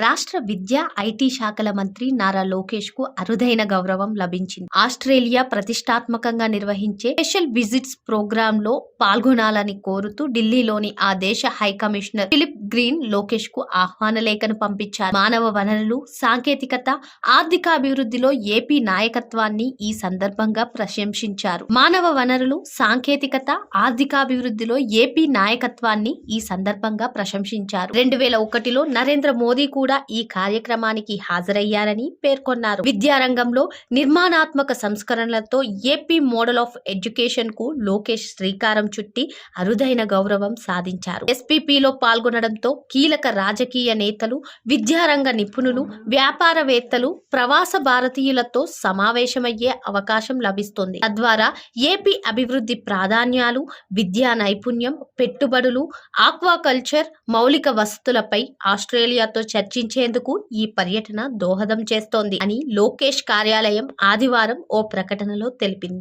రాష్ట్ర విద్యా ఐటీ శాఖల మంత్రి నారా లోకేష్ కు అరుదైన గౌరవం లభించింది. ఆస్ట్రేలియా ప్రతిష్టాత్మకంగా నిర్వహించే స్పెషల్ విజిట్స్ ప్రోగ్రామ్ లో పాల్గొనాలని కోరుతూ ఢిల్లీలోని ఆ దేశ high commissioner Philip Green Lokesh కు ఆహ్వాన లేఖను పంపించారు. మానవ వనరులు, సాంకేతికత, ఆర్థికాభివృద్ధిలో ఏపీ నాయకత్వాన్ని ఈ సందర్భంగా ప్రశంసించారు. మానవ వనరులు, సాంకేతికత, ఆర్థికాభివృద్ధిలో ఏపీ నాయకత్వాన్ని ఈ సందర్భంగా ప్రశంసించారు. 2001లో నరేంద్ర మోదీ కూడా ఈ కార్యక్రమానికి హాజరయ్యారని పేర్కొన్నారు. విద్యారంగంలో నిర్మాణాత్మక సంస్కరణలతో ఏపీ మోడల్ ఆఫ్ ఎడ్యుకేషన్ కు లోకేష్ శ్రీకారం చుట్టి అరుదైన గౌరవం సాధించారు. ఎస్పీపీలో పాల్గొనడంతో కీలక రాజకీయ నేతలు, విద్యారంగ నిపుణులు, వ్యాపారవేత్తలు, ప్రవాస భారతీయులతో సమావేశమయ్యే అవకాశం లభిస్తుంది. తద్వారా ఏపీ అభివృద్ధి ప్రాధాన్యాలు, విద్యా నైపుణ్యం, పెట్టుబడులు, ఆక్వాకల్చర్, మౌలిక వసతులపై ఆస్ట్రేలియాతో చర్చించేందుకు ఈ పర్యటన దోహదం చేస్తోంది అని లోకేష్ కార్యాలయం ఆదివారం ఓ ప్రకటనలో తెలిపింది.